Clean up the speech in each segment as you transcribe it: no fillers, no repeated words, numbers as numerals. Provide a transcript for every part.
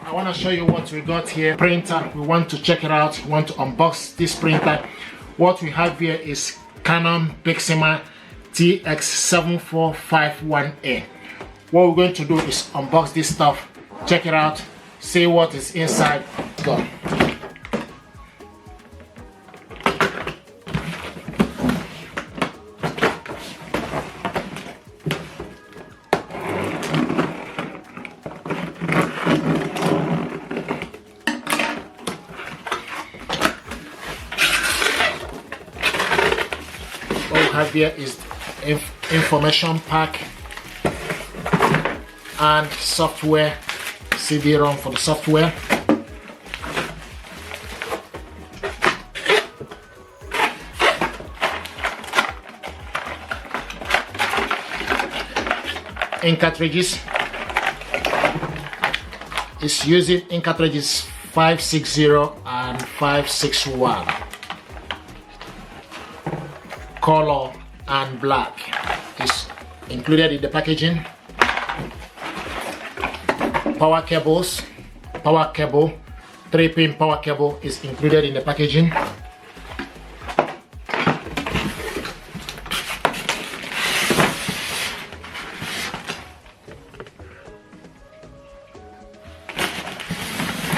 I want to show you what we got here. Printer, we want to check it out. We want to unbox this printer. What we have here is Canon PIXMA TS7451A. What we're going to do is unbox this stuff, check it out, see what is inside. Go. What we have here is information pack and software, CD-ROM for the software. Ink cartridges. It's using ink cartridges 560 and 561. Color and black is included in the packaging. Power cables, power cable, 3-pin power cable is included in the packaging.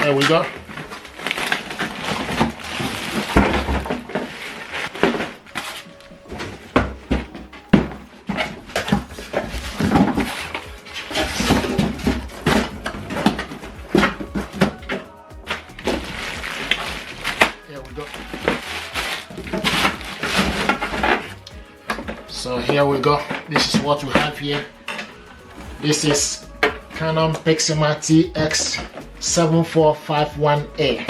There we go. So here we go. This is what we have here. This is Canon PIXMA TS7451A.